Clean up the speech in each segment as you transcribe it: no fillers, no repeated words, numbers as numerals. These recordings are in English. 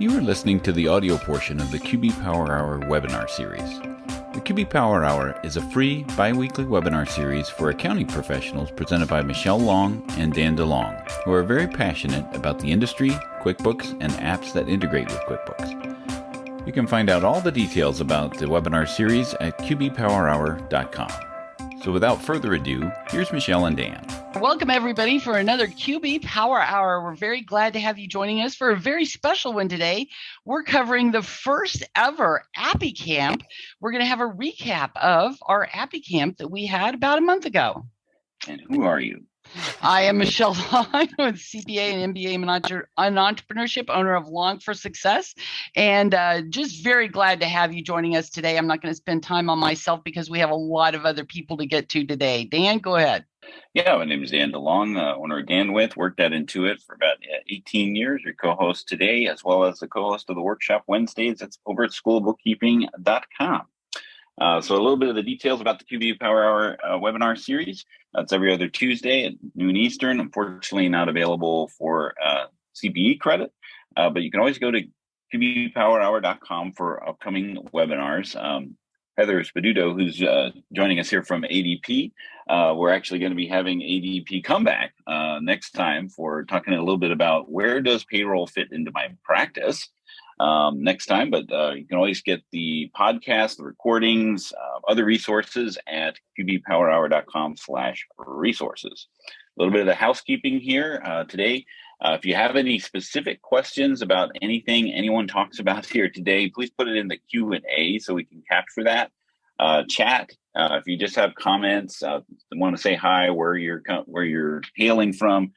You are listening to the audio portion of the QB Power Hour webinar series. The QB Power Hour is a free bi-weekly webinar series for accounting professionals presented by Michelle Long and Dan DeLong, who are very passionate about the industry, QuickBooks, and apps that integrate with QuickBooks. You can find out all the details about the webinar series at qbpowerhour.com. So without further ado, here's Michelle and Dan. Welcome, everybody, for another QB Power Hour. We're very glad to have you joining us for a very special one today. We're covering the first ever Appy Camp. We're going to have a recap of our Appy Camp that we had about a month ago. And who are you? I am Michelle Long with CPA and MBA in entrepreneurship, owner of Long for Success, and just very glad to have you joining us today. I'm not going to spend time on myself because we have a lot of other people to get to today. Dan, go ahead. Yeah, my name is Dan DeLong, owner of Ganwith, worked at Intuit for about 18 years, your co-host today, as well as the co-host of the workshop Wednesdays. That's over at Schoolofbookkeeping.com. So a little bit of the details about the QB Power Hour webinar series. It's every other Tuesday at noon Eastern. Unfortunately, not available for CPE credit, but you can always go to qbpowerhour.com for upcoming webinars. Heather Spaduto, who's joining us here from ADP. We're actually going to be having ADP come back next time for talking a little bit about where does payroll fit into my practice next time. But you can always get the podcast, the recordings, other resources at qbpowerhour.com/resources. A little bit of the housekeeping here today. If you have any specific questions about anything anyone talks about here today, please put it in the Q&A so we can capture that. Chat, if you just have comments, want to say hi, where you're hailing from,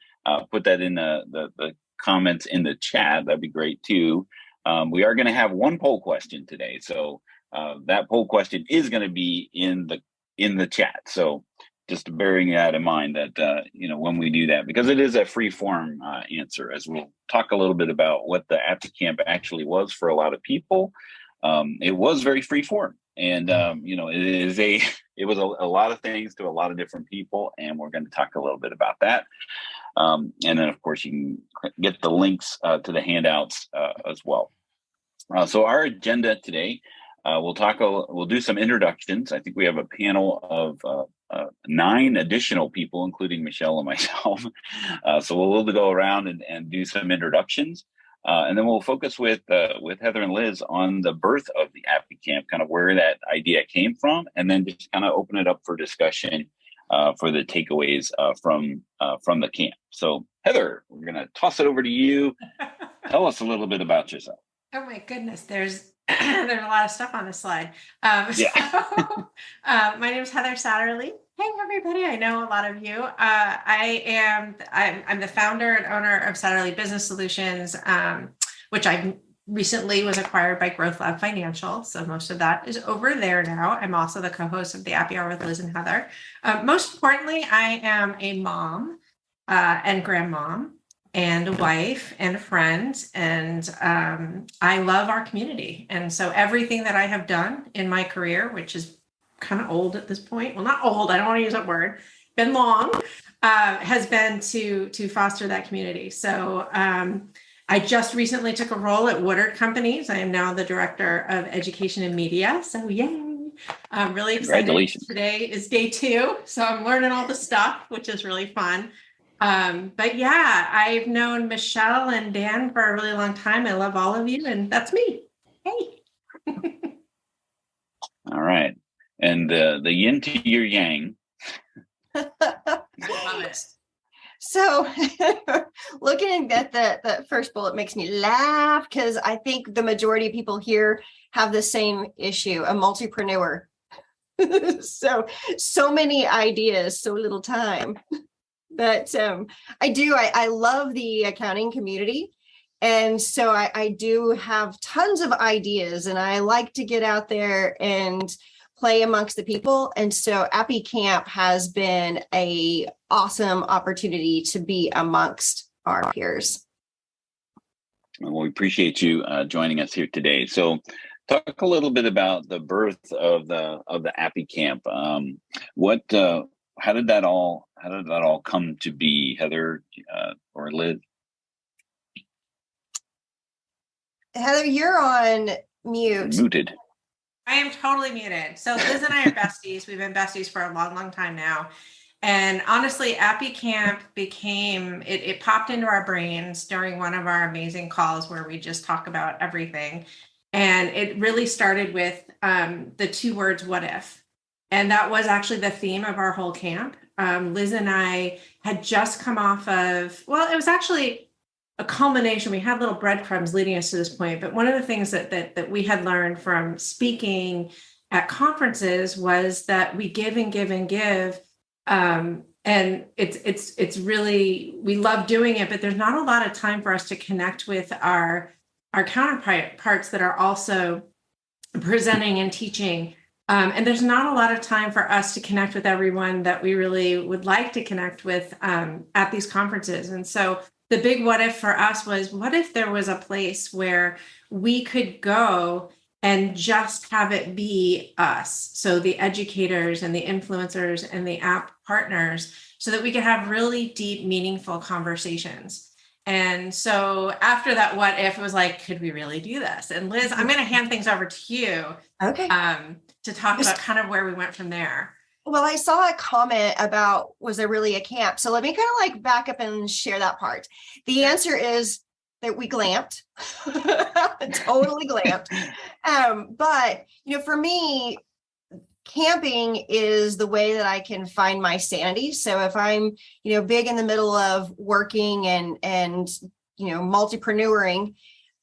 put that in the comments in the chat. That'd be great too. We are going to have one poll question today, so that poll question is going to be in the chat. So just bearing that in mind that, when we do that, because it is a free form answer, as we'll talk a little bit about what the Appy Camp actually was for a lot of people. It was very free form, and, it was a lot of things to a lot of different people, and we're going to talk a little bit about that. And then, of course, you can get the links to the handouts as well. So our agenda today, we'll do some introductions. I think we have a panel of 9 additional people, including Michelle and myself. So we'll go around and do some introductions. And then we'll focus with Heather and Liz on the birth of the Appy Camp, kind of where that idea came from, and then just kind of open it up for discussion for the takeaways from the camp. So Heather, we're going to toss it over to you. Tell us a little bit about yourself. Oh my goodness, there's a lot of stuff on this slide. My name is Heather Satterley. Hey everybody, I know a lot of you. I'm the founder and owner of Satterley Business Solutions, which I recently was acquired by Growth Lab Financial. So most of that is over there now. I'm also the co-host of the Appy Hour with Liz and Heather. Most importantly, I am a mom and grandmom and a wife and a friend, and I love our community. And so everything that I have done in my career, which is kind of old at this point, well, not old, I don't want to use that word, been long, has been to foster that community. So I just recently took a role at Woodard Companies. I am now the director of education and media. So yay, I'm really excited. Congratulations. Today is day 2. So I'm learning all the stuff, which is really fun. But yeah, I've known Michelle and Dan for a really long time. I love all of you, and that's me. Hey. All right. And the yin to your yang. So looking at that first bullet makes me laugh because I think the majority of people here have the same issue, a multipreneur. so many ideas, so little time. But I love the accounting community. And so I do have tons of ideas, and I like to get out there and play amongst the people. And so Appy Camp has been an awesome opportunity to be amongst our peers. Well, we appreciate you joining us here today. So talk a little bit about the birth of the Appy Camp. How did that all come to be, Heather or Liz? Heather, you're on mute. Muted. I am totally muted. So Liz and I are besties. We've been besties for a long, long time now. And honestly, Appy Camp it popped into our brains during one of our amazing calls where we just talk about everything. And it really started with the 2 words, what if? And that was actually the theme of our whole camp. Liz and I had just come off of, well, it was actually a culmination. We had little breadcrumbs leading us to this point. But one of the things that we had learned from speaking at conferences was that we give and give and give. And it's really, we love doing it, but there's not a lot of time for us to connect with our counterparts that are also presenting and teaching. And there's not a lot of time for us to connect with everyone that we really would like to connect with at these conferences. And so the big what if for us was, what if there was a place where we could go and just have it be us? So the educators and the influencers and the app partners, so that we could have really deep, meaningful conversations. And so after that, what if, it was like, could we really do this? And Liz, I'm going to hand things over to you. Okay. To talk about kind of where we went from there. Well, I saw a comment about, was there really a camp? So let me kind of like back up and share that part. The answer is that we glamped, totally glamped. But, for me, camping is the way that I can find my sanity. So if I'm, big in the middle of working and multipreneuring,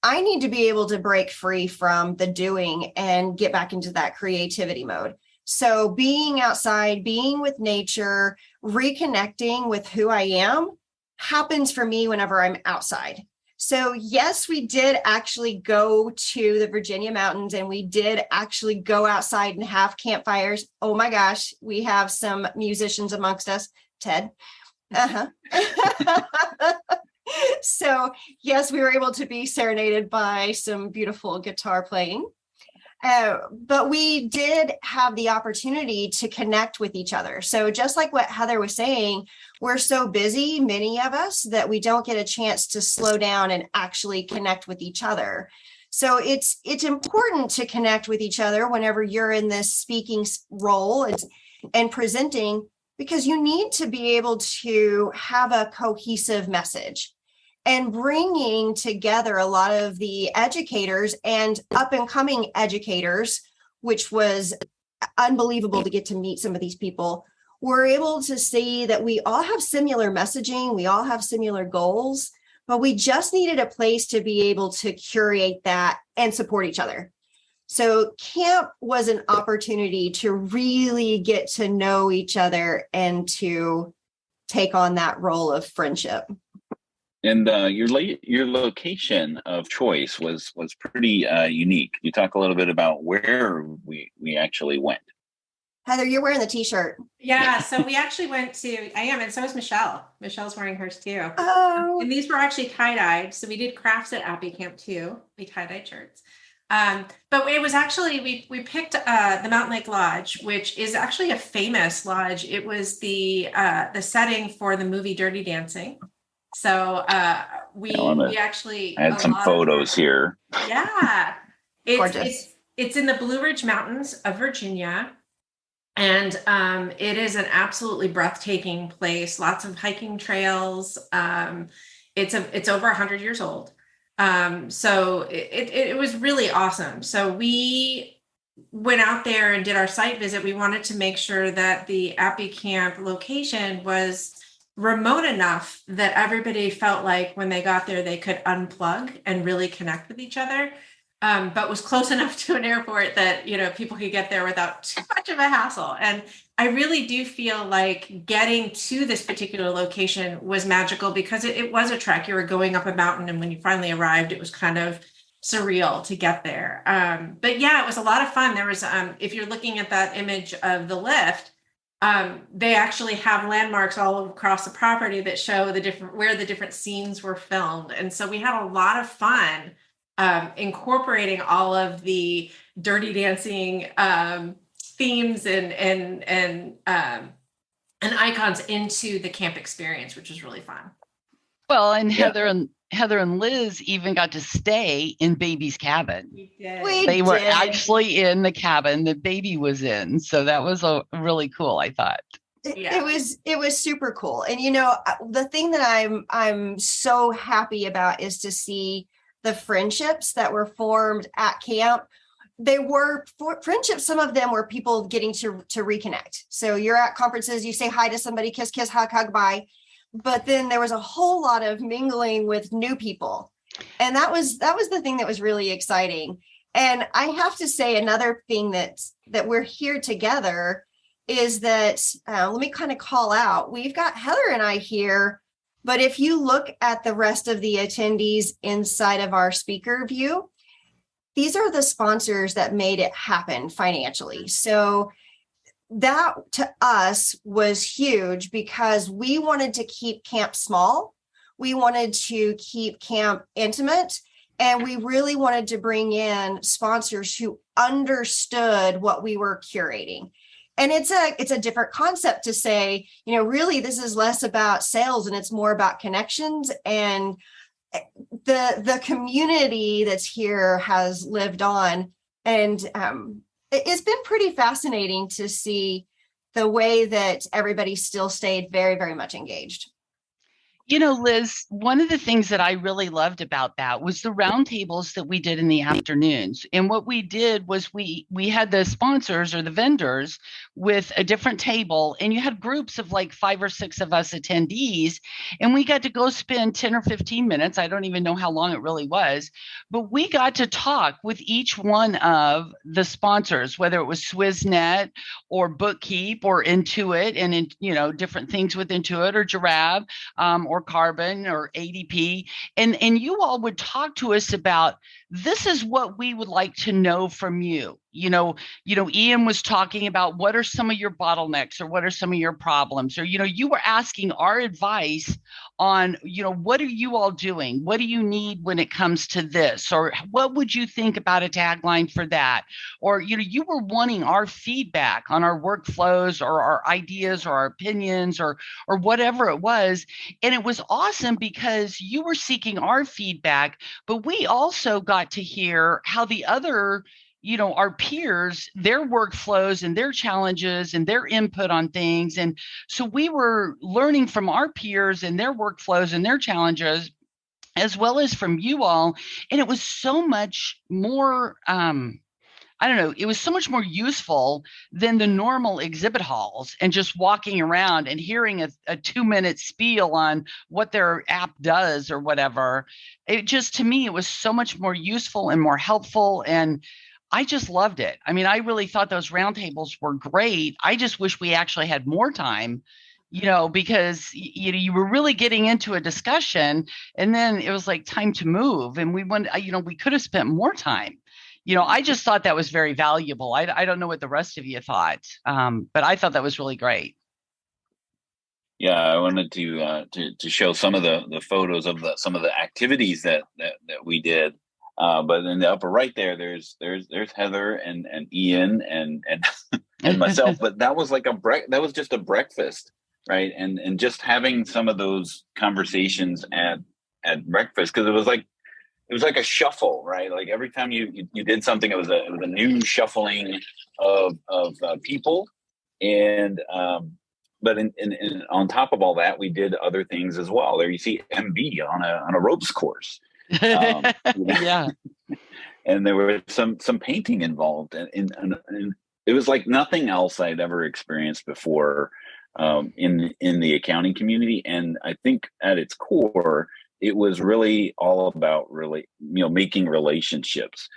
I need to be able to break free from the doing and get back into that creativity mode. So being outside, being with nature, reconnecting with who I am happens for me whenever I'm outside. So yes, we did actually go to the Virginia mountains and we did actually go outside and have campfires. Oh my gosh, we have some musicians amongst us. Ted. So yes, we were able to be serenaded by some beautiful guitar playing. But we did have the opportunity to connect with each other. So just like what Heather was saying, we're so busy, many of us, that we don't get a chance to slow down and actually connect with each other. So it's important to connect with each other whenever you're in this speaking role and presenting, because you need to be able to have a cohesive message. And bringing together a lot of the educators and up and coming educators, which was unbelievable to get to meet some of these people, we're able to see that we all have similar messaging, we all have similar goals, but we just needed a place to be able to curate that and support each other. So camp was an opportunity to really get to know each other and to take on that role of friendship. And your location of choice was pretty unique. You talk a little bit about where we actually went. Heather, you're wearing the t-shirt. Yeah, so we actually went to, I am, and so is Michelle. Michelle's wearing hers too. Oh. And these were actually tie-dyed. So we did crafts at Appy Camp too. We tie-dyed shirts. But it was actually, we picked the Mountain Lake Lodge, which is actually a famous lodge. It was the setting for the movie Dirty Dancing. So we actually I had some photos here. Yeah, Gorgeous. It's in the Blue Ridge Mountains of Virginia, and it is an absolutely breathtaking place. Lots of hiking trails. It's over 100 years old. So it was really awesome. So we went out there and did our site visit. We wanted to make sure that the Appy Camp location was remote enough that everybody felt like when they got there, they could unplug and really connect with each other, but was close enough to an airport that, people could get there without too much of a hassle. And I really do feel like getting to this particular location was magical because it was a trek. You were going up a mountain, and when you finally arrived, it was kind of surreal to get there. But yeah, it was a lot of fun. There was, if you're looking at that image of the lift, they actually have landmarks all across the property that show where the different scenes were filmed. And so we had a lot of fun incorporating all of the Dirty Dancing themes and icons into the camp experience, which was really fun. Well, and Heather Heather and Liz even got to stay in baby's cabin. We They were did. actually in the cabin that baby was in. So that was really cool, I thought. It was super cool. And the thing that I'm so happy about is to see the friendships that were formed at camp. They were friendships. Some of them were people getting to reconnect. So you're at conferences, you say hi to somebody, kiss, kiss, hug, hug, bye. But then there was a whole lot of mingling with new people. And that was the thing that was really exciting. And I have to say, another thing that we're here together is that, let me kind of call out, we've got Heather and I here, but if you look at the rest of the attendees inside of our speaker view, these are the sponsors that made it happen financially. So that to us was huge because we wanted to keep camp small. We wanted to keep camp intimate. And we really wanted to bring in sponsors who understood what we were curating. And it's a different concept to say, really, this is less about sales and it's more about connections. And the community that's here has lived on. And it's been pretty fascinating to see the way that everybody still stayed very, very much engaged. Liz, one of the things that I really loved about that was the roundtables that we did in the afternoons. And what we did was we had the sponsors or the vendors with a different table, and you had groups of like 5 or 6 of us attendees, and we got to go spend 10 or 15 minutes. I don't even know how long it really was, but we got to talk with each one of the sponsors, whether it was Swissnet or Bookkeep or Intuit, and different things with Intuit or Giraffe, or Carbon or ADP, and you all would talk to us about, this is what we would like to know from you. Ian was talking about, what are some of your bottlenecks, or what are some of your problems, or you were asking our advice on, what are you all doing? What do you need when it comes to this? Or what would you think about a tagline for that? Or you were wanting our feedback on our workflows or our ideas or our opinions or whatever it was. And it was awesome because you were seeking our feedback, but we also got to hear how the other, our peers, their workflows and their challenges and their input on things. And so we were learning from our peers and their workflows and their challenges, as well as from you all. And it was so much more, it was so much more useful than the normal exhibit halls and just walking around and hearing a 2-minute spiel on what their app does or whatever. It just, to me, it was so much more useful and more helpful. And I just loved it. I mean, I really thought those roundtables were great. I just wish we actually had more time, because you were really getting into a discussion, and then it was like time to move, and we could have spent more time. I just thought that was very valuable. I don't know what the rest of you thought, but I thought that was really great. Yeah, I wanted to show some of the photos of some of the activities that we did. But in the upper right there's Heather and Ian and and myself. But that was like that was just a breakfast, right? And just having some of those conversations at breakfast, because it was like a shuffle, right? Like every time you did something, it was a new shuffling of people, and but on top of all that, we did other things as well. There you see MB on a ropes course. Yeah. And there was some painting involved, and it was like nothing else I'd ever experienced before in the accounting community. And I think at its core, it was really all about making relationships,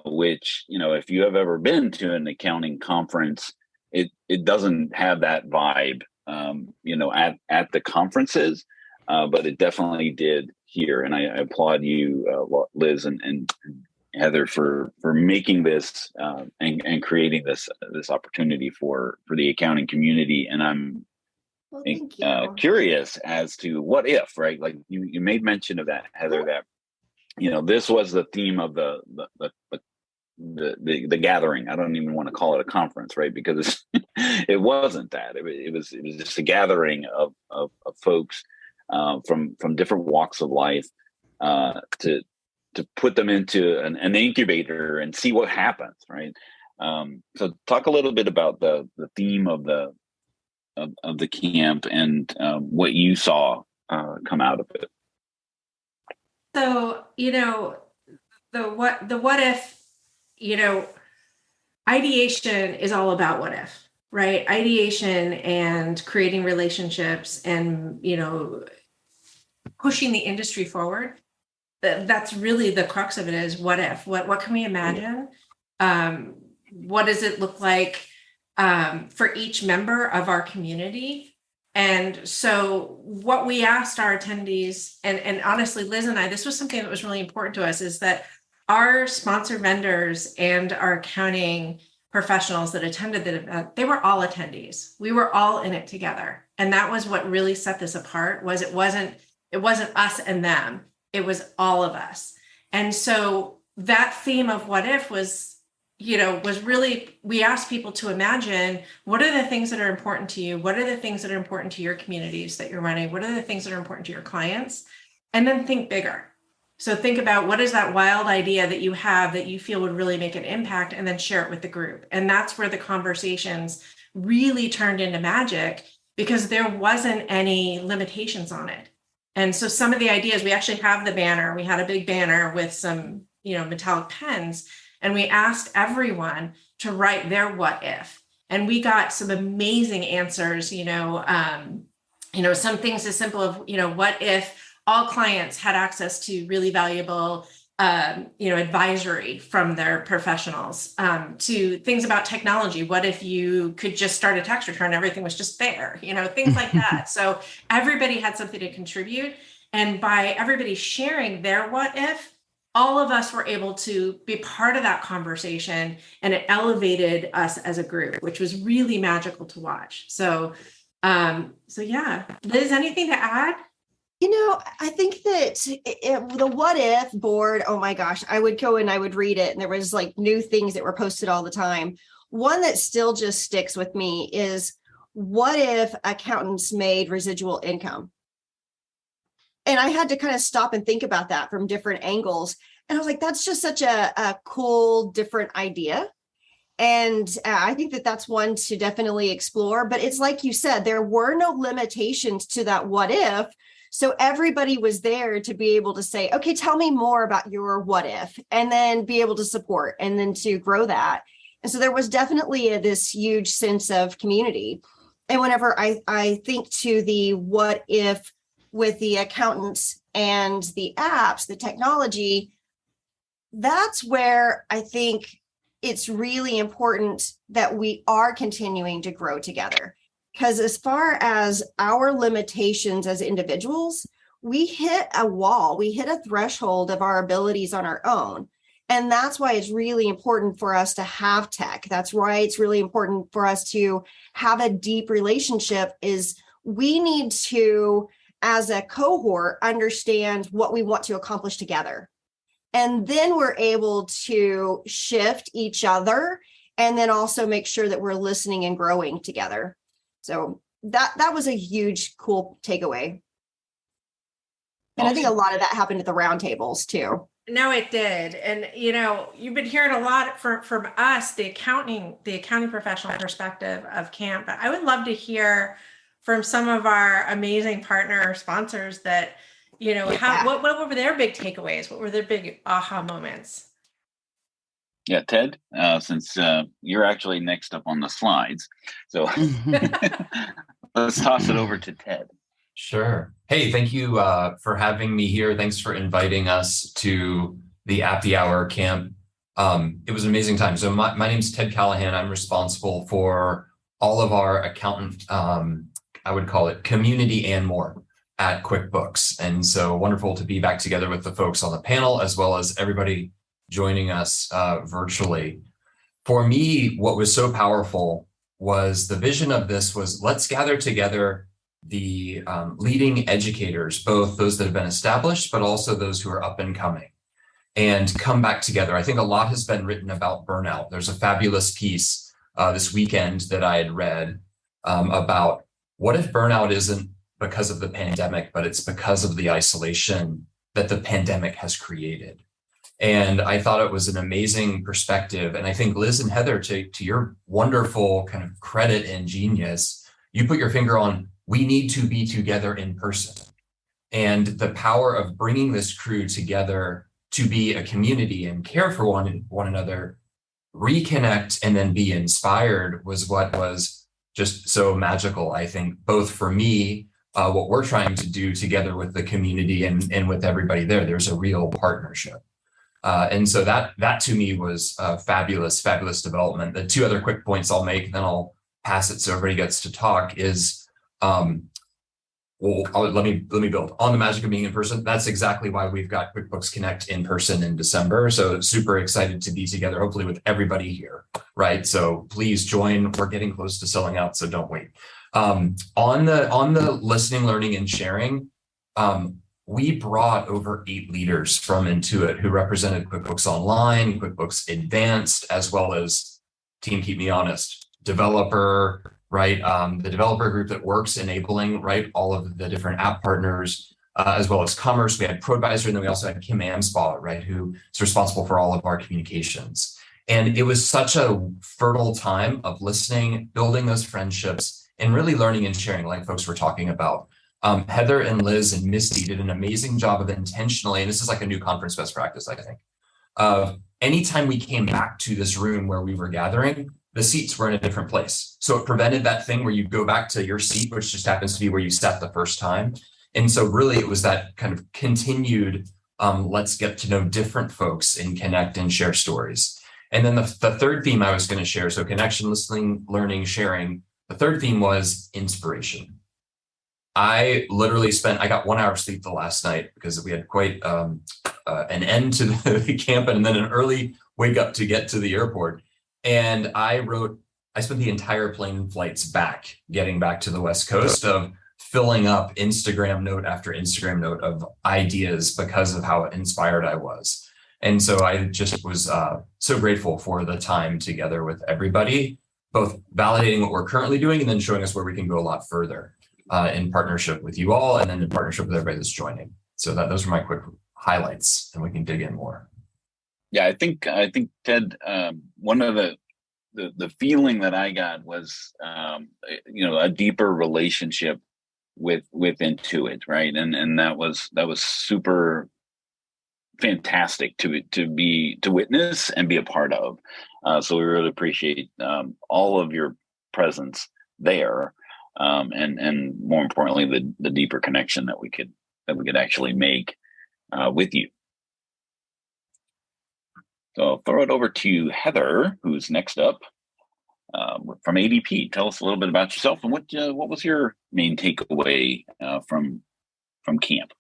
which, if you have ever been to an accounting conference, it doesn't have that vibe, at the conferences, but it definitely did here. And I applaud you, Liz and Heather, for making this and creating this opportunity for the accounting community. And I'm curious as to what if, right? Like you made mention of that, Heather, that this was the theme of the gathering. I don't even want to call it a conference, right? Because it wasn't that. It was just a gathering of folks from different walks of life, to put them into an incubator and see what happens, right? So talk a little bit about the theme of the camp and what you saw come out of it. So, the what if, ideation is all about what if, right? Ideation and creating relationships and, pushing the industry forward. That's really the crux of it, is what if, what can we imagine? What does it look like for each member of our community? And so what we asked our attendees, and honestly, Liz and I, this was something that was really important to us, is that our sponsor vendors and our accounting professionals that attended the event, they were all attendees. We were all in it together. And that was what really set this apart, was it wasn't us and them, it was all of us. And so that theme of what if was really, we asked people to imagine, what are the things that are important to you? What are the things that are important to your communities that you're running? What are the things that are important to your clients? And then think bigger. So think about, what is that wild idea that you have that you feel would really make an impact, and then share it with the group. And that's where the conversations really turned into magic, because there wasn't any limitations on it. And so some of the ideas, we actually have the banner. We had a big banner with some, metallic pens. And we asked everyone to write their what if. And we got some amazing answers, some things as simple of, what if all clients had access to really valuable, advisory from their professionals, to things about technology. What if you could just start a tax return, everything was just there, things like that. So everybody had something to contribute. And by everybody sharing their what if, all of us were able to be part of that conversation, and it elevated us as a group, which was really magical to watch. So yeah. Liz, anything to add? I think that the what if board, oh my gosh, I would go and I would read it, and there was like new things that were posted all the time. One that still just sticks with me is, what if accountants made residual income? And I had to kind of stop and think about that from different angles. And I was like, that's just such a cool, different idea. And I think that that's one to definitely explore. But it's like you said, there were no limitations to that what if. So everybody was there to be able to say, okay, tell me more about your what if, and then be able to support and then to grow that. And so there was definitely this huge sense of community. And whenever I think to the what if with the accountants and the apps, the technology, that's where I think it's really important that we are continuing to grow together. Because as far as our limitations as individuals, we hit a wall, we hit a threshold of our abilities on our own. And that's why it's really important for us to have tech. That's why it's really important for us to have a deep relationship, is we need to, as a cohort, understand what we want to accomplish together. And then we're able to shift each other, and then also make sure that we're listening and growing together. So that was a huge, cool takeaway. And I think a lot of that happened at the roundtables too. No, it did. And, you've been hearing a lot from us, the accounting professional perspective of camp. But I would love to hear from some of our amazing partner sponsors that, what were their big takeaways? What were their big aha moments? Yeah, Ted, since you're actually next up on the slides, so let's toss it over to Ted. Sure. Hey, thank you for having me here. Thanks for inviting us to the Appy Hour camp. It was an amazing time. So my name's Ted Callahan. I'm responsible for all of our accountant, I would call it community and more at QuickBooks. And so wonderful to be back together with the folks on the panel, as well as everybody joining us virtually. For me, what was so powerful was the vision of this was, let's gather together the leading educators, both those that have been established, but also those who are up and coming, and come back together. I think a lot has been written about burnout. There's a fabulous piece this weekend that I had read about what if burnout isn't because of the pandemic, but it's because of the isolation that the pandemic has created. And I thought it was an amazing perspective. And I think Liz and Heather, to your wonderful kind of credit and genius, you put your finger on, we need to be together in person. And the power of bringing this crew together to be a community and care for one another, reconnect, and then be inspired was what was just so magical, I think, both for me, what we're trying to do together with the community and with everybody there. There's a real partnership. And so that to me was a fabulous development. The two other quick points I'll make, then I'll pass it so everybody gets to talk is, let me build on the magic of being in person. That's exactly why we've got QuickBooks Connect in person in December. So super excited to be together, hopefully with everybody here, right? So please join. We're getting close to selling out, so don't wait. On the listening, learning, and sharing, we brought over 8 leaders from Intuit who represented QuickBooks Online, QuickBooks Advanced, as well as Team Keep Me Honest, developer, right? The developer group that works enabling, right, all of the different app partners, as well as commerce. We had ProAdvisor, and then we also had Kim Amsbaugh, right, who is responsible for all of our communications. And it was such a fertile time of listening, building those friendships, and really learning and sharing, like folks were talking about. Heather and Liz and Misty did an amazing job of intentionally, and this is like a new conference best practice, I think. Anytime we came back to this room where we were gathering, the seats were in a different place. So it prevented that thing where you go back to your seat, which just happens to be where you sat the first time. And so really it was that kind of continued, let's get to know different folks and connect and share stories. And then the third theme I was going to share, so connection, listening, learning, sharing. The third theme was inspiration. I got 1 hour sleep the last night because we had quite an end to the camp and then an early wake up to get to the airport. And I spent the entire plane flights getting back to the West Coast of filling up Instagram note after Instagram note of ideas because of how inspired I was. And so I just was so grateful for the time together with everybody, both validating what we're currently doing and then showing us where we can go a lot further. In partnership with you all, and then in partnership with everybody that's joining. So those are my quick highlights, and we can dig in more. Yeah, I think Ted, one of the feeling that I got was a deeper relationship with Intuit, right? And that was super fantastic to witness and be a part of. So we really appreciate all of your presence there. And more importantly, the deeper connection that we could actually make with you. So I'll throw it over to Heather, who's next up from ADP. Tell us a little bit about yourself and what was your main takeaway from camp?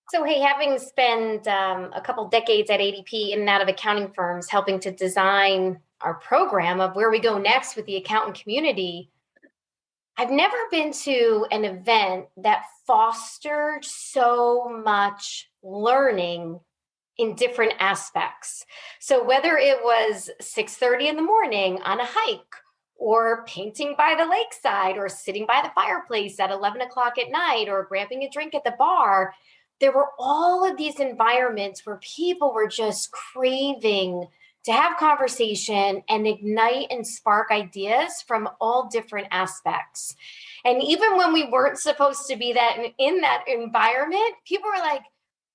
So, hey, having spent a couple decades at ADP in and out of accounting firms, helping to design our program of where we go next with the accountant community, I've never been to an event that fostered so much learning in different aspects. So whether it was 6:30 in the morning on a hike, or painting by the lakeside, or sitting by the fireplace at 11 o'clock at night, or grabbing a drink at the bar, there were all of these environments where people were just craving to have conversation and ignite and spark ideas from all different aspects. And even when we weren't supposed to be in that environment, people were like,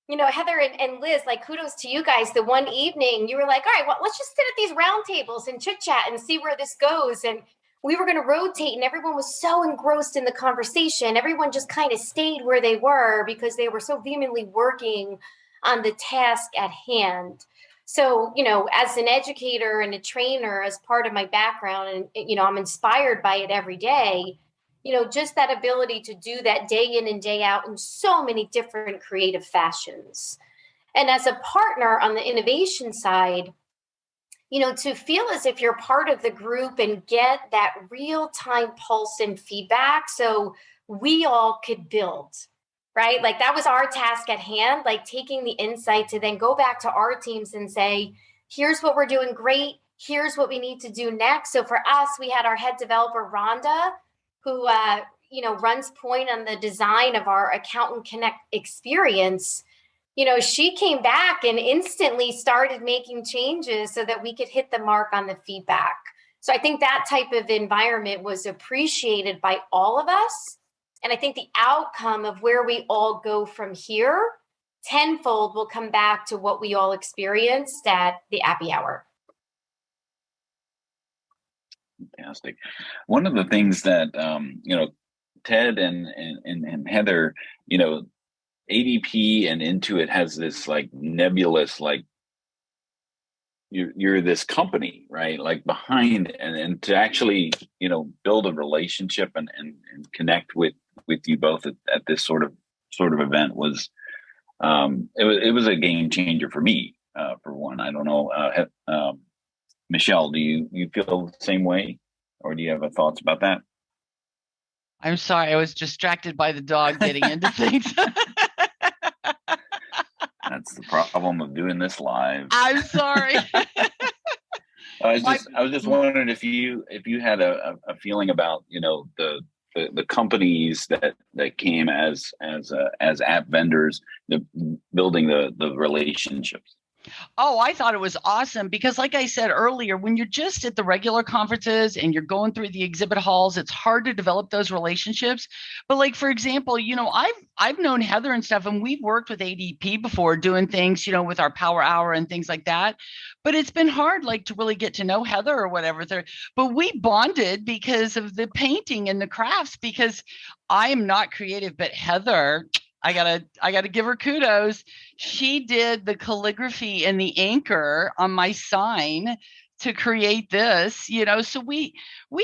Heather and Liz, like, kudos to you guys. The one evening you were like, all right, well, let's just sit at these round tables and chit chat and see where this goes. And we were going to rotate, and everyone was so engrossed in the conversation. Everyone just kind of stayed where they were because they were so vehemently working on the task at hand. So, as an educator and a trainer, as part of my background, and, I'm inspired by it every day, just that ability to do that day in and day out in so many different creative fashions. And as a partner on the innovation side, to feel as if you're part of the group and get that real-time pulse and feedback so we all could build. Right? Like that was our task at hand, like taking the insight to then go back to our teams and say, here's what we're doing great. Here's what we need to do next. So for us, we had our head developer, Rhonda, who, runs point on the design of our Accountant Connect experience. she came back and instantly started making changes so that we could hit the mark on the feedback. So I think that type of environment was appreciated by all of us. And I think the outcome of where we all go from here tenfold will come back to what we all experienced at the Appy Hour. Fantastic. One of the things that Ted and Heather, ADP and Intuit has this like nebulous, like you're this company, right? Like behind, and to actually build a relationship and connect with you both at this sort of event was it was a game changer for me, for one. I don't know, Michelle, do you feel the same way, or do you have thoughts about that? I'm sorry, I was distracted by the dog getting into things. That's the problem of doing this live. I'm sorry. I was just wondering if you had a feeling about the companies that came as app vendors, building the relationships. Oh, I thought it was awesome because like I said earlier, when you're just at the regular conferences and you're going through the exhibit halls, it's hard to develop those relationships. But like, for example, I've known Heather and stuff, and we've worked with ADP before doing things, with our Power Hour and things like that. But it's been hard, like, to really get to know Heather or whatever. But we bonded because of the painting and the crafts, because I am not creative, but Heather, I gotta give her kudos. She did the calligraphy and the anchor on my sign to create this, so we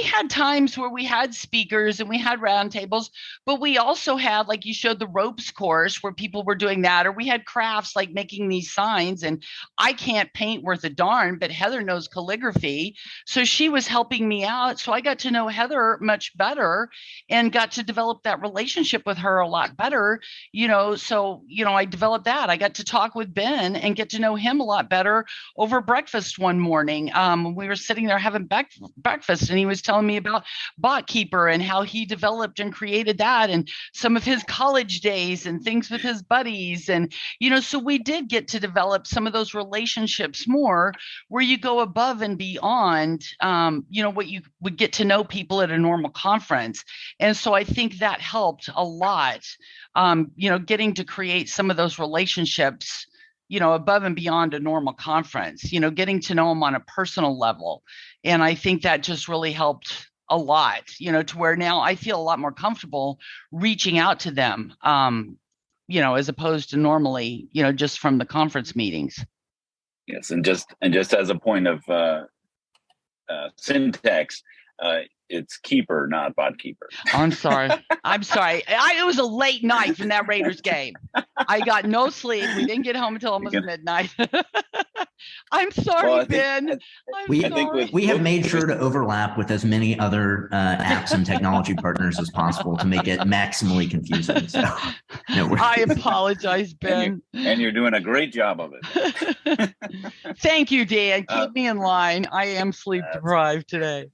had times where we had speakers and we had roundtables, but we also had, like you showed, the ropes course where people were doing that, or we had crafts like making these signs. And I can't paint worth a darn, but Heather knows calligraphy, so she was helping me out. So I got to know Heather much better and got to develop that relationship with her a lot better. So I developed that. I got to talk with Ben and get to know him a lot better over breakfast one morning. We were sitting there having breakfast, and he was telling me about Bookkeeper and how he developed and created that, and some of his college days and things with his buddies. And, so we did get to develop some of those relationships more, where you go above and beyond, what you would get to know people at a normal conference. And so I think that helped a lot, getting to create some of those relationships above and beyond a normal conference, getting to know them on a personal level. And I think that just really helped a lot, to where now I feel a lot more comfortable reaching out to them, as opposed to normally, just from the conference meetings. Yes. And just as a point of syntax, it's keeper, not Bookkeeper. I'm sorry. It was a late night from that Raiders game. I got no sleep. We didn't get home until almost midnight. I'm sorry, Ben. We have made sure to overlap with as many other apps and technology partners as possible to make it maximally confusing. So, I apologize, Ben. And you're doing a great job of it. Thank you, Dan. Keep me in line. I am sleep deprived today.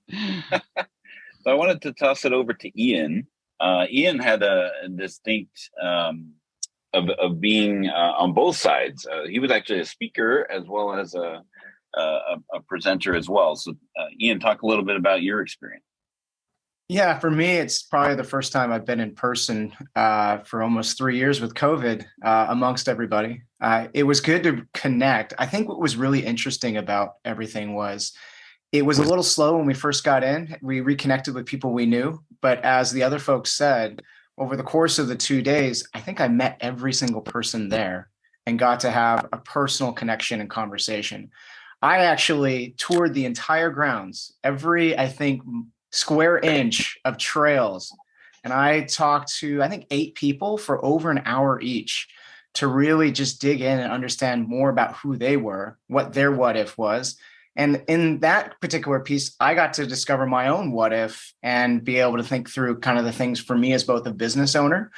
So I wanted to toss it over to Ian. Ian had a distinct of being on both sides. He was actually a speaker as well as a presenter as well. So Ian, talk a little bit about your experience. Yeah, for me, it's probably the first time I've been in person for almost 3 years with COVID amongst everybody. It was good to connect. I think what was really interesting about everything was it was a little slow when we first got in. We reconnected with people we knew, but as the other folks said, over the course of the 2 days, I think I met every single person there and got to have a personal connection and conversation. I actually toured the entire grounds, every, I think, square inch of trails. And I talked to, I think, 8 people for over an hour each to really just dig in and understand more about who they were, what their what if was. And in that particular piece, I got to discover my own what if and be able to think through kind of the things for me as both a business owner,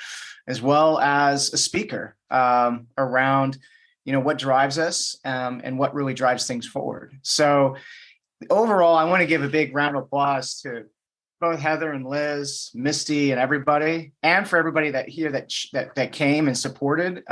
as well as a speaker around, what drives us and what really drives things forward. So overall, I want to give a big round of applause to both Heather and Liz, Misty, and everybody, and for everybody that came and supported.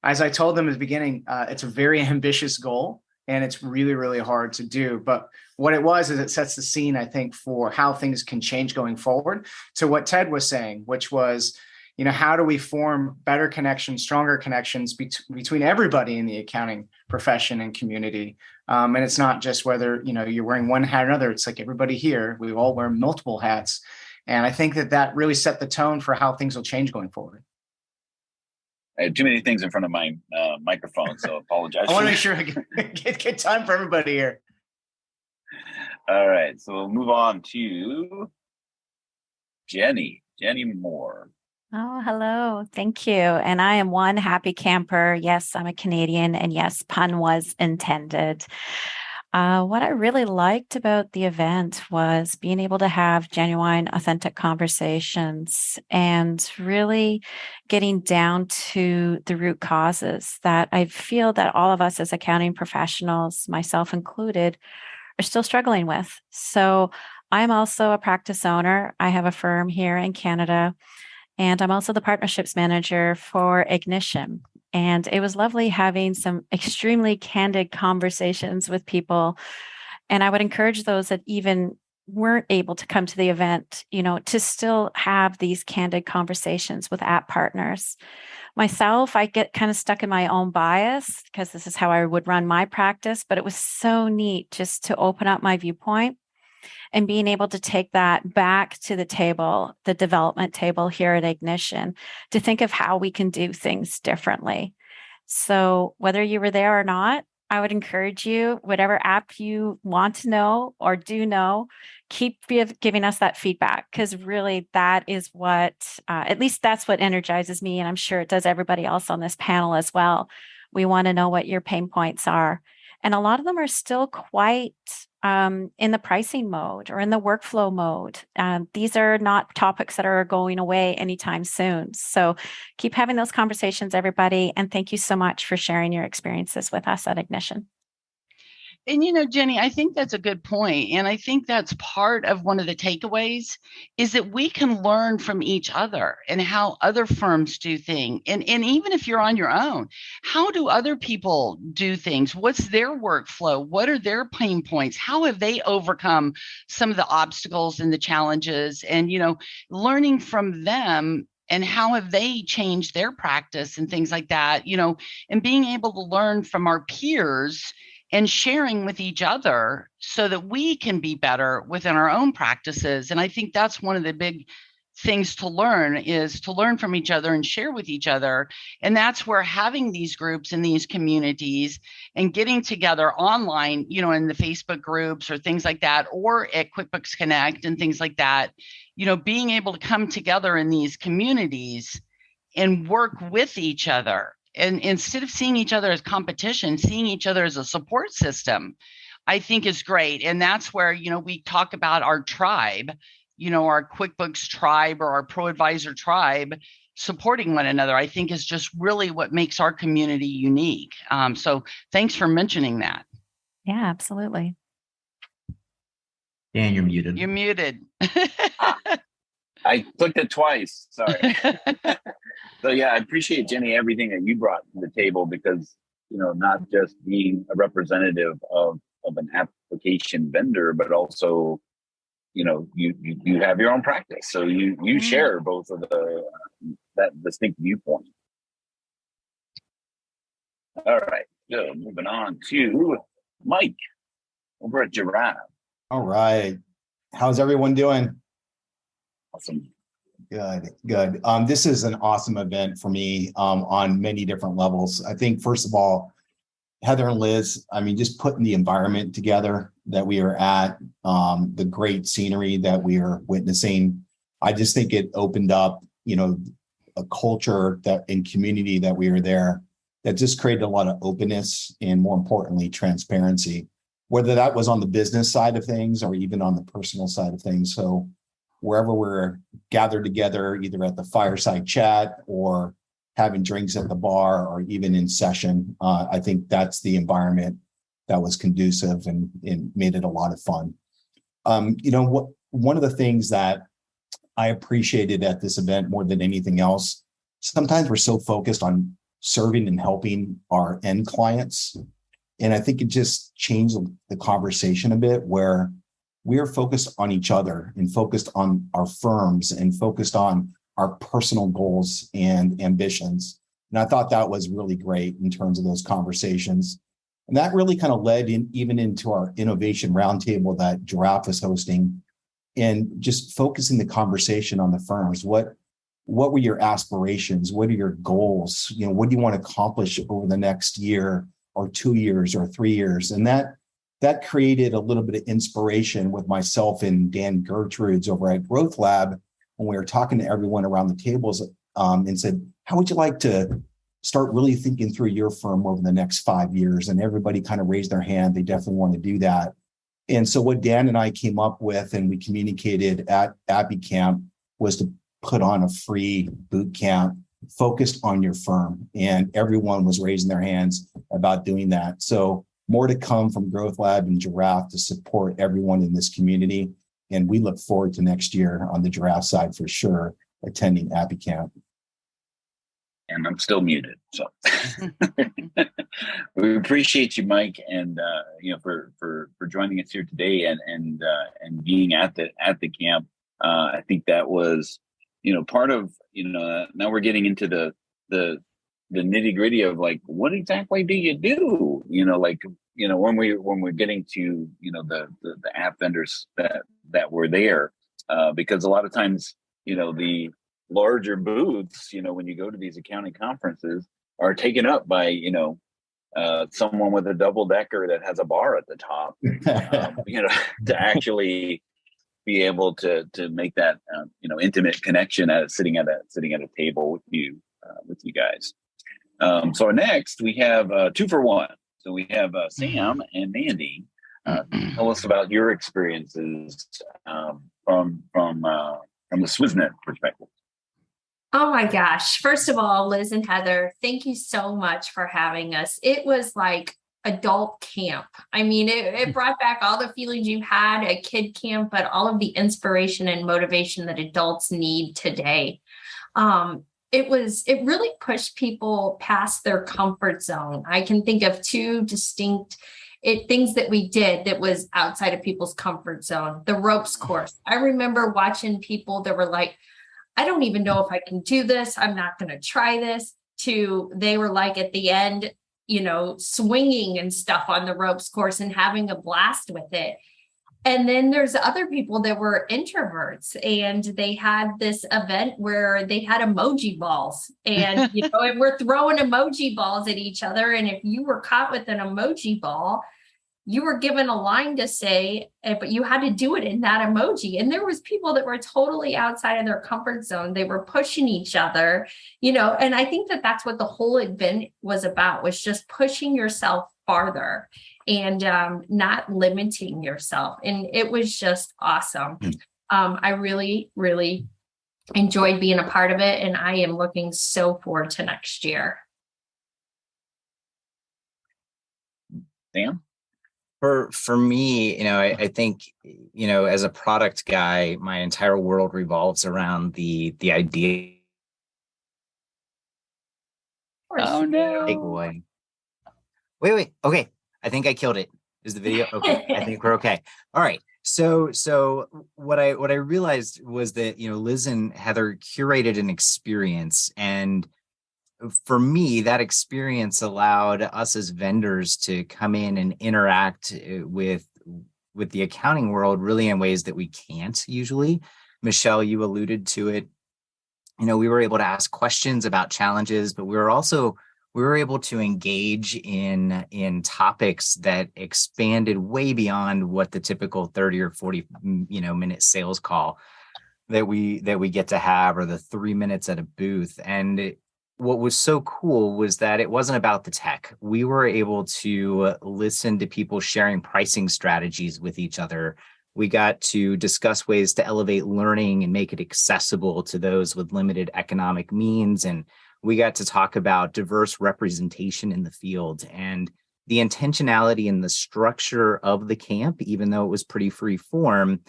as I told them at the beginning, it's a very ambitious goal and it's really, really hard to do. But what it was is it sets the scene, I think, for how things can change going forward to what Ted was saying, which was, how do we form better connections, stronger connections between everybody in the accounting profession and community? And it's not just whether, you're wearing one hat or another. It's like everybody here, we all wear multiple hats. And I think that really set the tone for how things will change going forward. I had too many things in front of my microphone, so apologize. I want to make sure I get time for everybody here. All right, so we'll move on to Jenny Moore. Oh, hello. Thank you. And I am one happy camper. Yes, I'm a Canadian. And yes, pun was intended. What I really liked about the event was being able to have genuine, authentic conversations and really getting down to the root causes that I feel that all of us as accounting professionals, myself included, are still struggling with. So I'm also a practice owner. I have a firm here in Canada, and I'm also the partnerships manager for Ignition. And it was lovely having some extremely candid conversations with people. And I would encourage those that even weren't able to come to the event, to still have these candid conversations with app partners. Myself, I get kind of stuck in my own bias because this is how I would run my practice, but it was so neat just to open up my viewpoint and being able to take that back to the table, the development table here at Ignition, to think of how we can do things differently. So whether you were there or not, I would encourage you, whatever app you want to know or do know, keep giving us that feedback, because really that is what, at least that's what energizes me. And I'm sure it does everybody else on this panel as well. We want to know what your pain points are. And a lot of them are still quite in the pricing mode or in the workflow mode. These are not topics that are going away anytime soon. So keep having those conversations, everybody. And thank you so much for sharing your experiences with us at Ignition. And, Jenny, I think that's a good point. And I think that's part of one of the takeaways is that we can learn from each other and how other firms do things. And even if you're on your own, how do other people do things? What's their workflow? What are their pain points? How have they overcome some of the obstacles and the challenges? And, learning from them and how have they changed their practice and things like that, and being able to learn from our peers and sharing with each other so that we can be better within our own practices. And I think that's one of the big things to learn is to learn from each other and share with each other. And that's where having these groups and these communities and getting together online, in the Facebook groups or things like that, or at QuickBooks Connect and things like that, being able to come together in these communities and work with each other. And instead of seeing each other as competition, seeing each other as a support system, I think is great. And that's where, we talk about our tribe, our QuickBooks tribe or our ProAdvisor tribe supporting one another, I think is just really what makes our community unique. So thanks for mentioning that. Yeah, absolutely. Dan, you're muted. You're muted. I clicked it twice. Sorry. So yeah, I appreciate, Jenny, everything that you brought to the table because, not just being a representative of an application vendor, but also, you have your own practice. So you share both of that distinct viewpoint. All right, good. Moving on to Mike over at Giraffe. All right. How's everyone doing? Awesome. Good. This is an awesome event for me on many different levels. I think, first of all, Heather and Liz, just putting the environment together that we are at, the great scenery that we are witnessing. I just think it opened up, a culture and community that we are there that just created a lot of openness and, more importantly, transparency, whether that was on the business side of things or even on the personal side of things. So wherever we're gathered together, either at the fireside chat or having drinks at the bar or even in session, I think that's the environment that was conducive and made it a lot of fun. One of the things that I appreciated at this event more than anything else, sometimes we're so focused on serving and helping our end clients. And I think it just changed the conversation a bit, where we are focused on each other and focused on our firms and focused on our personal goals and ambitions. And I thought that was really great in terms of those conversations. And that really kind of led even into our innovation roundtable that Giraffe is hosting, and just focusing the conversation on the firms. What were your aspirations? What are your goals? What do you want to accomplish over the next year or 2 years or 3 years? And that created a little bit of inspiration with myself and Dan Gertrudes over at Growth Lab, when we were talking to everyone around the tables, and said, how would you like to start really thinking through your firm over the next 5 years? And everybody kind of raised their hand. They definitely want to do that. And so what Dan and I came up with, and we communicated at Appy Camp, was to put on a free boot camp focused on your firm. And everyone was raising their hands about doing that. So more to come from Growth Lab and Giraffe to support everyone in this community. And we look forward to next year on the Giraffe side for sure, attending Appy Camp. And I'm still muted, so we appreciate you, Mike, and for joining us here today and being at the camp. I think that was part of now we're getting into the nitty gritty of like, what exactly do you do? When we're getting to the app vendors that were there, because a lot of times the larger booths, when you go to these accounting conferences, are taken up by someone with a double decker that has a bar at the top, to actually be able to make that intimate connection sitting at a table with you guys. So next we have 2 for 1. So we have Sam and Mandy. Tell us about your experiences from the Swissnet perspective. Oh my gosh. First of all, Liz and Heather, thank you so much for having us. It was like adult camp. I mean, it brought back all the feelings you had at kid camp, but all of the inspiration and motivation that adults need today. It really pushed people past their comfort zone. I can think of 2 distinct things that we did that was outside of people's comfort zone. The ropes course. I remember watching people that were like, I don't even know if I can do this. I'm not going to try this. They were like at the end, swinging and stuff on the ropes course and having a blast with it. And then there's other people that were introverts, and they had this event where they had emoji balls, and and we're throwing emoji balls at each other. And if you were caught with an emoji ball, you were given a line to say, but you had to do it in that emoji. And there was people that were totally outside of their comfort zone. They were pushing each other, and I think that that's what the whole event was about, was just pushing yourself farther and not limiting yourself. And it was just awesome. I really, really enjoyed being a part of it. And I am looking so forward to next year. Sam? For me, I think, as a product guy, my entire world revolves around the idea. Oh no. Big boy. Wait. Okay. I think I killed it. Is the video okay? I think we're okay. All right. So what I realized was that, Liz and Heather curated an experience, and for me, that experience allowed us as vendors to come in and interact with the accounting world really in ways that we can't usually. Michelle, you alluded to it. We were able to ask questions about challenges, but we were able to engage in topics that expanded way beyond what the typical 30 or 40 minute sales call that we get to have, or the 3 minutes at a booth. And what was so cool was that it wasn't about the tech. We were able to listen to people sharing pricing strategies with each other. We got to discuss ways to elevate learning and make it accessible to those with limited economic means. And we got to talk about diverse representation in the field, and the intentionality and the structure of the camp, even though it was pretty free form,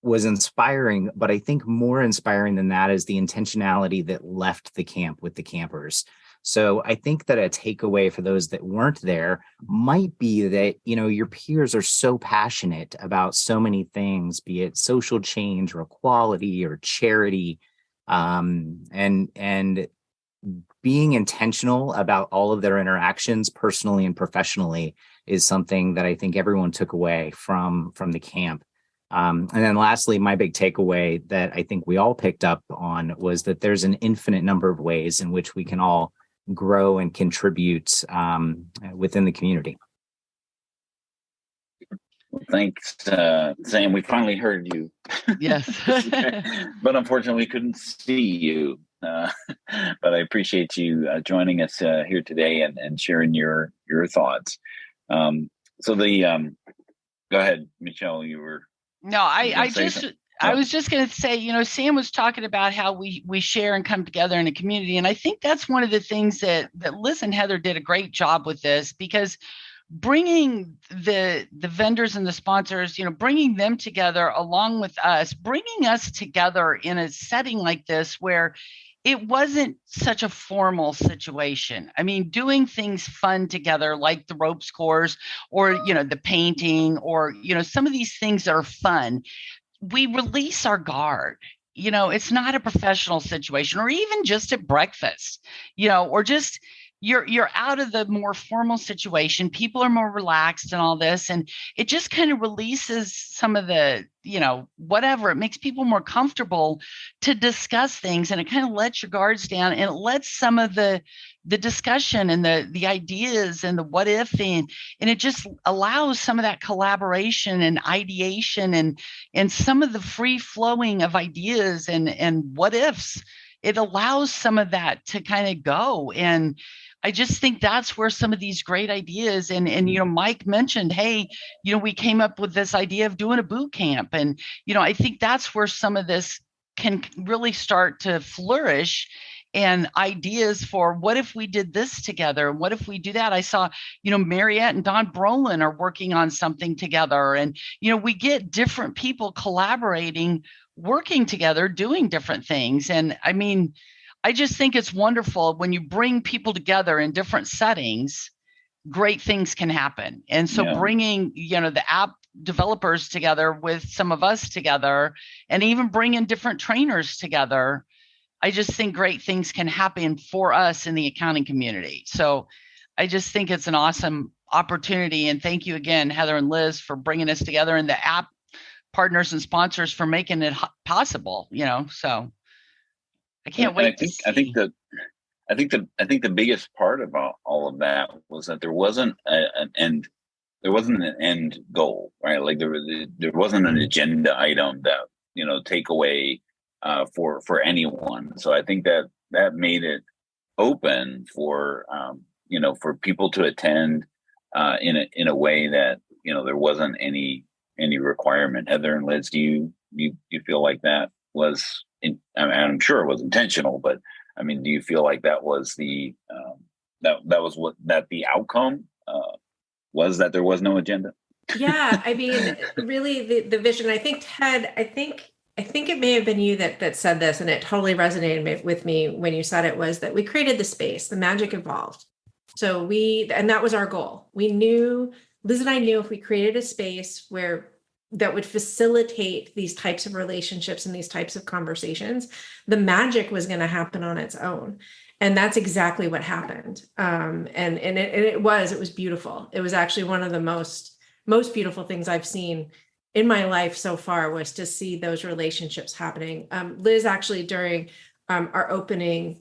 was inspiring. But I think more inspiring than that is the intentionality that left the camp with the campers. So I think that a takeaway for those that weren't there might be that, your peers are so passionate about so many things, be it social change or equality or charity, and being intentional about all of their interactions personally and professionally is something that I think everyone took away from the camp. And then lastly, my big takeaway that I think we all picked up on was that there's an infinite number of ways in which we can all grow and contribute within the community. Well, thanks, Sam. We finally heard you. Yes. But unfortunately, we couldn't see you. But I appreciate you joining us here today and sharing your thoughts. Go ahead, Michelle. You were. No, I was just going to say, Sam was talking about how we share and come together in a community. And I think that's one of the things that Liz and Heather did a great job with this, because bringing the vendors and the sponsors, bringing them together along with us, bringing us together in a setting like this where it wasn't such a formal situation. I mean, doing things fun together, like the ropes course or, the painting or, some of these things that are fun, we release our guard. It's not a professional situation, or even just at breakfast, or just you're out of the more formal situation. People are more relaxed and all this, and it just kind of releases some of the, whatever. It makes people more comfortable to discuss things, and it kind of lets your guards down, and it lets some of the discussion and the ideas and the what if and it just allows some of that collaboration and ideation and some of the free flowing of ideas and what ifs. It allows some of that to kind of go. And I just think that's where some of these great ideas and Mike mentioned, hey, we came up with this idea of doing a boot camp. And, I think that's where some of this can really start to flourish, and ideas for what if we did this together? What if we do that? I saw, Mariette and Don Brolin are working on something together, and, we get different people collaborating, working together, doing different things. And I mean, I just think it's wonderful when you bring people together in different settings, great things can happen. And so bringing, the app developers together with some of us together, and even bringing different trainers together, I just think great things can happen for us in the accounting community. So I just think it's an awesome opportunity. And thank you again, Heather and Liz, for bringing us together, and the app partners and sponsors for making it possible, so I can't wait. I think the biggest part about all of that was that there wasn't an end goal, right? Like there wasn't an agenda item that, take away for anyone. So I think that made it open for for people to attend in a way that there wasn't any requirement. Heather and Liz, do you feel like that was I'm sure it was intentional, but I mean, do you feel like that was the the outcome was, that there was no agenda? Yeah, I mean, really the vision, I think, Ted, I think it may have been you that said this, and it totally resonated with me when you said it, was that we created the space, the magic evolved. So and that was our goal. We knew, Liz and I knew, if we created a space that would facilitate these types of relationships and these types of conversations, the magic was going to happen on its own. And that's exactly what happened. And it was beautiful. It was actually one of the most beautiful things I've seen in my life so far, was to see those relationships happening. Liz actually, during our opening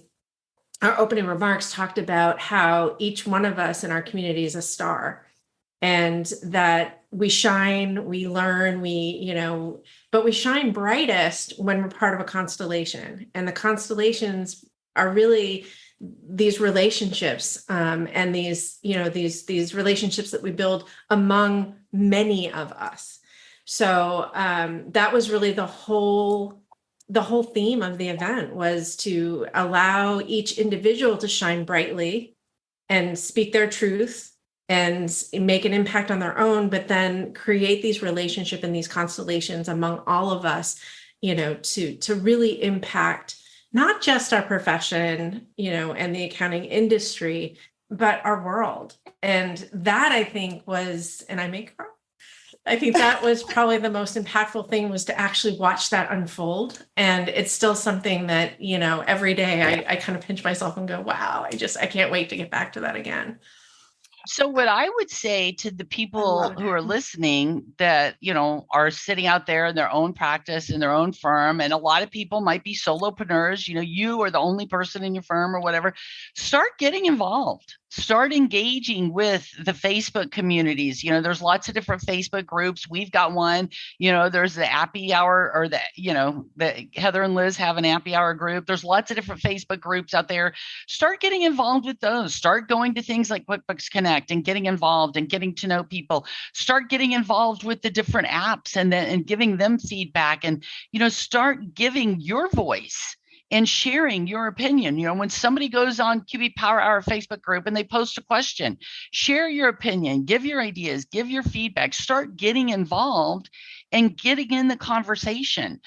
remarks, talked about how each one of us in our community is a star, and that we shine, we learn, but we shine brightest when we're part of a constellation. And the constellations are really these relationships, and these relationships that we build among many of us. So that was really the whole theme of the event, was to allow each individual to shine brightly and speak their truth and make an impact on their own, but then create these relationships and these constellations among all of us, to really impact not just our profession, and the accounting industry, but our world. And that I think was, and I think that was probably the most impactful thing, was to actually watch that unfold. And it's still something that, every day I kind of pinch myself and go, wow, I can't wait to get back to that again. So what I would say to the people who are listening that, are sitting out there in their own practice, in their own firm, and a lot of people might be solopreneurs, you are the only person in your firm or whatever, start getting involved. Start engaging with the Facebook communities. There's lots of different Facebook groups. We've got one, there's the Appy Hour, or the Heather and Liz have an Appy Hour group. There's lots of different Facebook groups out there. Start getting involved with those. Start going to things like QuickBooks Connect and getting involved and getting to know people. Start getting involved with the different apps and giving them feedback, and, start giving your voice and sharing your opinion. When somebody goes on QB Power Hour Facebook group and they post a question, share your opinion, give your ideas, give your feedback, start getting involved and getting in the conversation,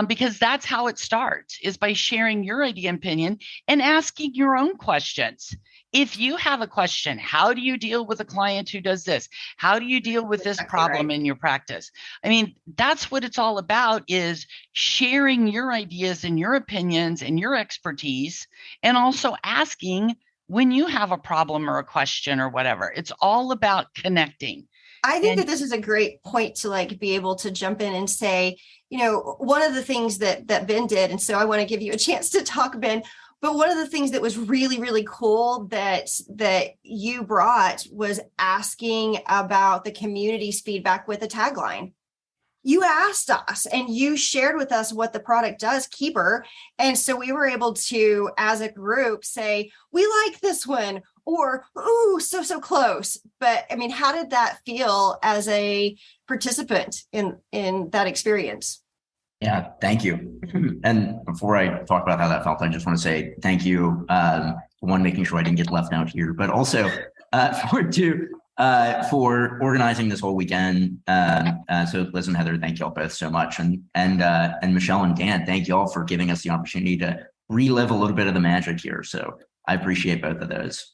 because that's how it starts, is by sharing your idea and opinion and asking your own questions. If you have a question, how do you deal with a client who does this? How do you deal with this problem in your practice? I mean, that's what it's all about, is sharing your ideas and your opinions and your expertise, and also asking when you have a problem or a question or whatever. It's all about connecting. I think that this is a great point to be able to jump in and say, one of the things that Ben did, and so I want to give you a chance to talk, Ben, but one of the things that was really, really cool that you brought was asking about the community's feedback with a tagline. You asked us and you shared with us what the product does, Keeper. And so we were able to, as a group, say, we like this one, or, ooh, so close. But I mean, how did that feel as a participant in that experience? Yeah, thank you. And before I talk about how that felt, I just want to say thank you. One, making sure I didn't get left out here, but also for organizing this whole weekend. So Liz and Heather, thank y'all both so much. And Michelle and Dan, thank y'all for giving us the opportunity to relive a little bit of the magic here. So I appreciate both of those.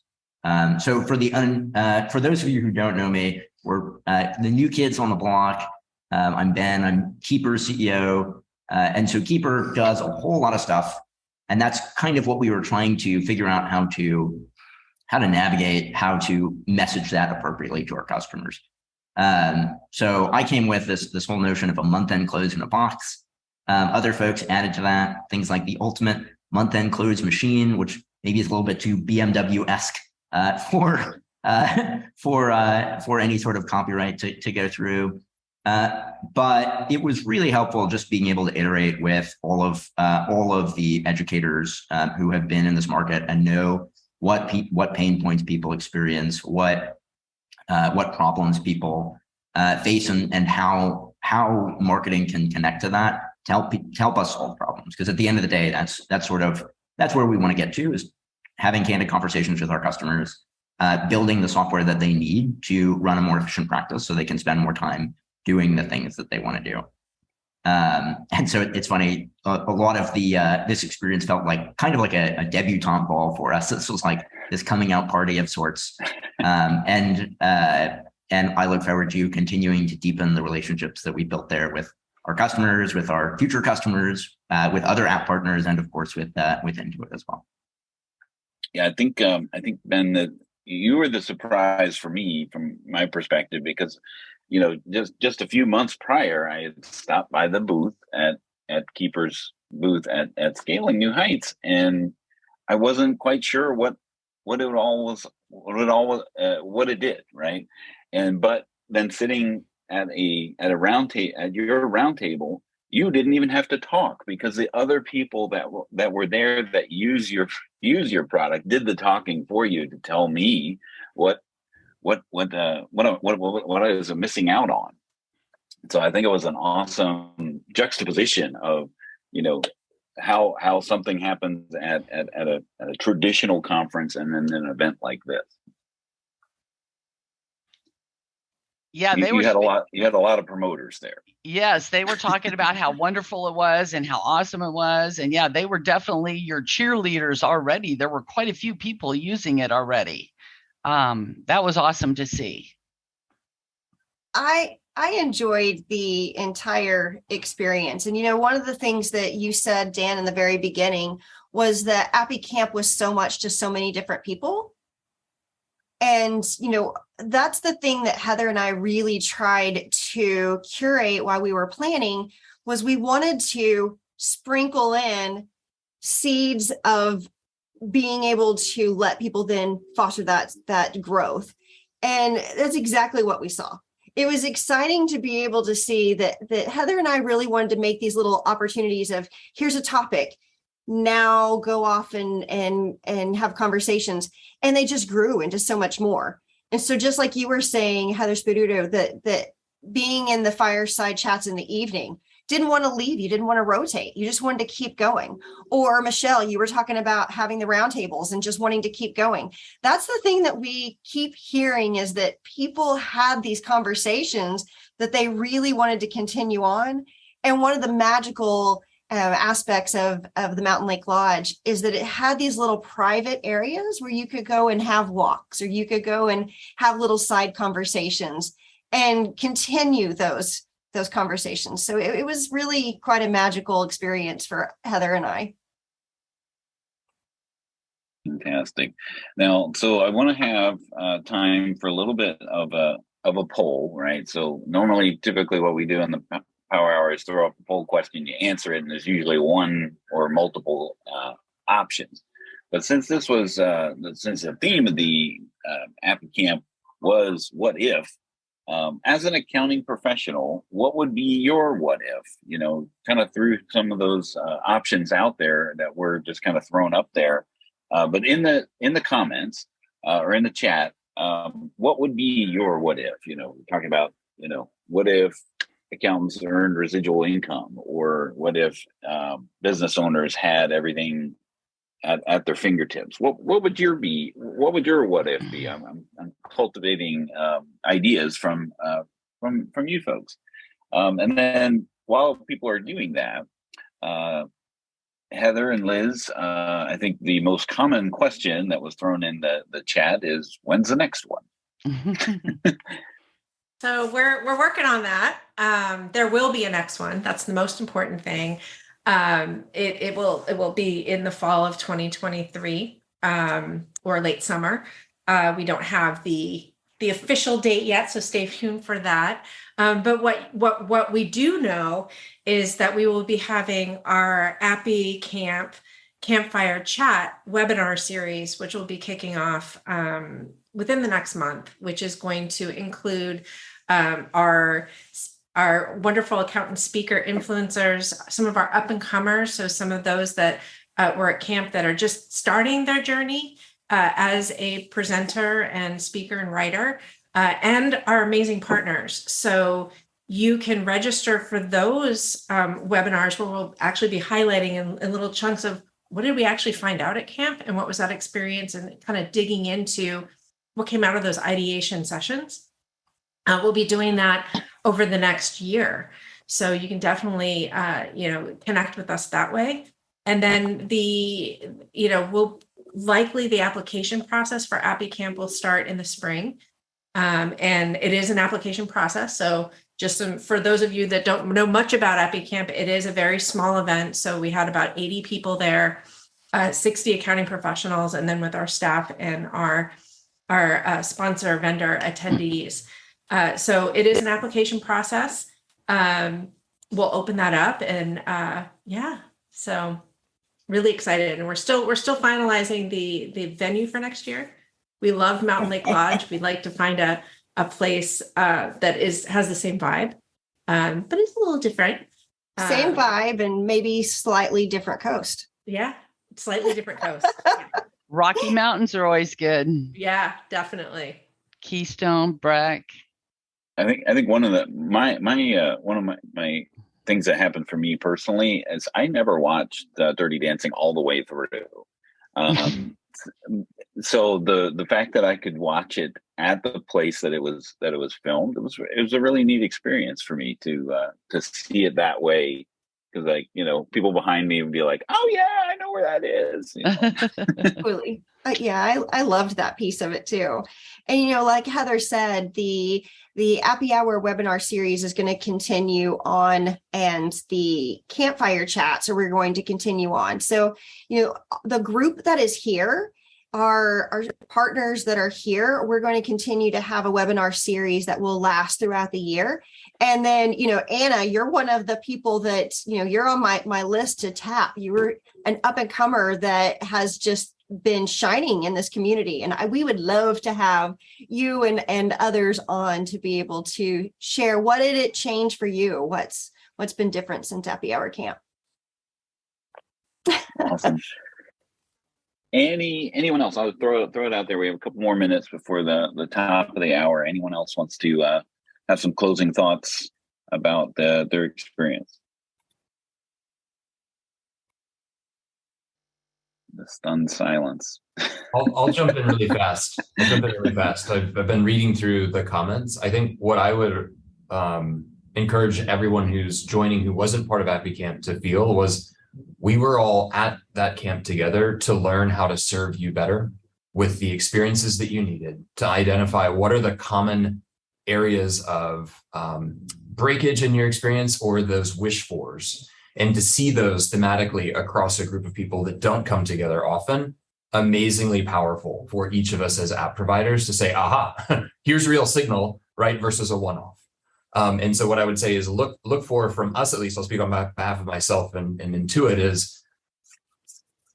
So for those of you who don't know me, we're the new kids on the block. I'm Ben, I'm Keeper's CEO. And so Keeper does a whole lot of stuff. And that's kind of what we were trying to figure out how to navigate, how to message that appropriately to our customers. So I came with this whole notion of a month-end close in a box. Other folks added to that things like the ultimate month-end close machine, which maybe is a little bit too BMW-esque for any sort of copyright to go through. But it was really helpful just being able to iterate with all of the educators who have been in this market and know what pain points people experience, what problems people face, and how marketing can connect to that to help us solve problems. Because at the end of the day, that's where we want to get to, is having candid conversations with our customers, building the software that they need to run a more efficient practice so they can spend more time doing the things that they want to do. And so it's funny, a lot of this experience felt like kind of like a debutante ball for us. This was like this coming out party of sorts. And I look forward to continuing to deepen the relationships that we built there with our customers, with our future customers, with other app partners, and of course with Intuit as well. Yeah, I think Ben, that you were the surprise for me from my perspective, because just a few months prior, I had stopped by the booth at Keeper's booth at Scaling New Heights, and I wasn't quite sure what it did, right? But then sitting at your round table, you didn't even have to talk, because the other people that were there that use your product did the talking for you to tell me what I was missing out on. So I think it was an awesome juxtaposition of, how something happens at a traditional conference and then an event like this. Yeah, You, they were. you had a lot of promoters there. Yes, they were talking about how wonderful it was and how awesome it was. And yeah, they were definitely your cheerleaders already. There were quite a few people using it already. That was awesome to see. I enjoyed the entire experience. And one of the things that you said, Dan, in the very beginning was that Appy Camp was so much to so many different people. And, that's the thing that Heather and I really tried to curate while we were planning, was we wanted to sprinkle in seeds of being able to let people then foster that growth. And that's exactly what we saw. It was exciting to be able to see that Heather and I really wanted to make these little opportunities of, here's a topic, now go off and have conversations. And they just grew into so much more. And so just like you were saying, Heather Spaduto, that being in the fireside chats in the evening, didn't want to leave, you didn't want to rotate, you just wanted to keep going. Or Michelle, you were talking about having the roundtables and just wanting to keep going. That's the thing that we keep hearing, is that people had these conversations that they really wanted to continue on. And one of the magical aspects of the Mountain Lake Lodge is that it had these little private areas where you could go and have walks, or you could go and have little side conversations and continue those conversations. So it was really quite a magical experience for Heather and I. Fantastic. Now, so I want to have time for a little bit of a poll, right? So normally, typically what we do in the Power Hour is throw up a poll question, you answer it, and there's usually one or multiple options. But since this was, since the theme of the Appy Camp was what if, as an accounting professional, what would be your what if? Kind of threw some of those options out there that were just kind of thrown up there. But in the comments or in the chat, what would be your what if? Talking about, what if accountants earned residual income, or what if business owners had everything at their fingertips? What would your what if be? I'm cultivating ideas from you folks, and then while people are doing that, Heather and Liz, I think the most common question that was thrown in the chat is, when's the next one? So we're working on that. There will be a next one. That's the most important thing. It will be in the fall of 2023 or late summer. We don't have the official date yet, so stay tuned for that. But what we do know is that we will be having our Appy Campfire Chat webinar series, which will be kicking off within the next month, which is going to include our wonderful accountant speaker influencers, some of our up and comers, so some of those that were at camp that are just starting their journey as a presenter and speaker and writer, and our amazing partners. So you can register for those webinars, where we'll actually be highlighting in little chunks of what did we actually find out at camp and what was that experience, and kind of digging into what came out of those ideation sessions. We'll be doing that over the next year. So you can definitely, connect with us that way. And then the application process for Appy Camp will start in the spring. And it is an application process. So just for those of you that don't know much about Appy Camp, it is a very small event. So we had about 80 people there, 60 accounting professionals, and then with our staff and our sponsor vendor attendees. So it is an application process. We'll open that up, and so really excited. And we're still finalizing the venue for next year. We love Mountain Lake Lodge. We'd like to find a place that has the same vibe, but it's a little different. Same vibe and maybe slightly different coast. Yeah, slightly different coast. Rocky Mountains are always good. Yeah, definitely. Keystone, Breck. I think one of my things that happened for me personally is I never watched Dirty Dancing all the way through. So the fact that I could watch it at the place that it was filmed. It was a really neat experience for me to see it that way, because like, you know, people behind me would be like, oh yeah, I know where that is. You know? Totally. Yeah, I loved that piece of it too. And, you know, like Heather said, the Appy Hour webinar series is going to continue on, and the campfire chats are going to continue on. So, you know, the group that is here, our partners that are here, we're going to continue to have a webinar series that will last throughout the year. And then, you know, Anna, you're one of the people that, you know, you're on my list to tap. You were an up and comer that has just been shining in this community. And we would love to have you and others on to be able to share, what did it change for you? What's been different since Appy Hour Camp? Awesome. Anyone else? I'll throw it out there. We have a couple more minutes before the top of the hour. Anyone else wants to have some closing thoughts about their experience? The stunned silence. I'll jump in really fast. I've been reading through the comments. I think what I would encourage everyone who's joining who wasn't part of Appy Camp to feel was, we were all at that camp together to learn how to serve you better with the experiences that you needed, to identify what are the common areas of breakage in your experience or those wish fors, and to see those thematically across a group of people that don't come together often. Amazingly powerful for each of us as app providers to say, aha, here's real signal, right, versus a one-off. And so what I would say is look for, from us at least, I'll speak on behalf of myself and Intuit, is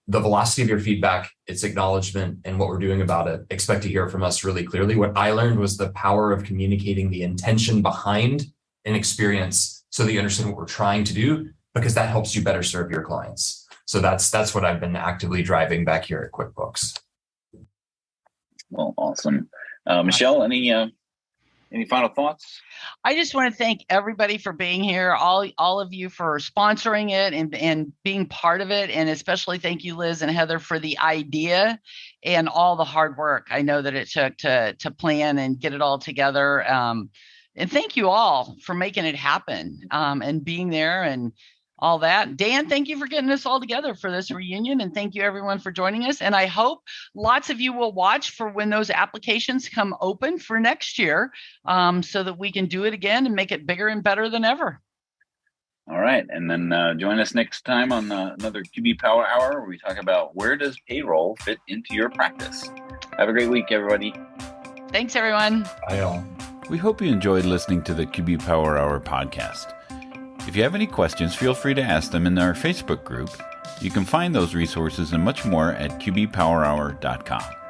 the velocity of your feedback, its acknowledgement, and what we're doing about it. Expect to hear from us really clearly. What I learned was the power of communicating the intention behind an experience so that you understand what we're trying to do, because that helps you better serve your clients. So that's what I've been actively driving back here at QuickBooks. Well, awesome. Michelle, any final thoughts? I just want to thank everybody for being here, all of you for sponsoring it and being part of it. And especially thank you, Liz and Heather, for the idea and all the hard work I know that it took to plan and get it all together. And thank you all for making it happen and being there and all that. Dan, thank you for getting us all together for this reunion. And thank you everyone for joining us. And I hope lots of you will watch for when those applications come open for next year, so that we can do it again and make it bigger and better than ever. All right. And then join us next time on another QB Power Hour, where we talk about, where does payroll fit into your practice? Have a great week, everybody. Thanks, everyone. Bye, all. We hope you enjoyed listening to the QB Power Hour podcast. If you have any questions, feel free to ask them in our Facebook group. You can find those resources and much more at qbpowerhour.com.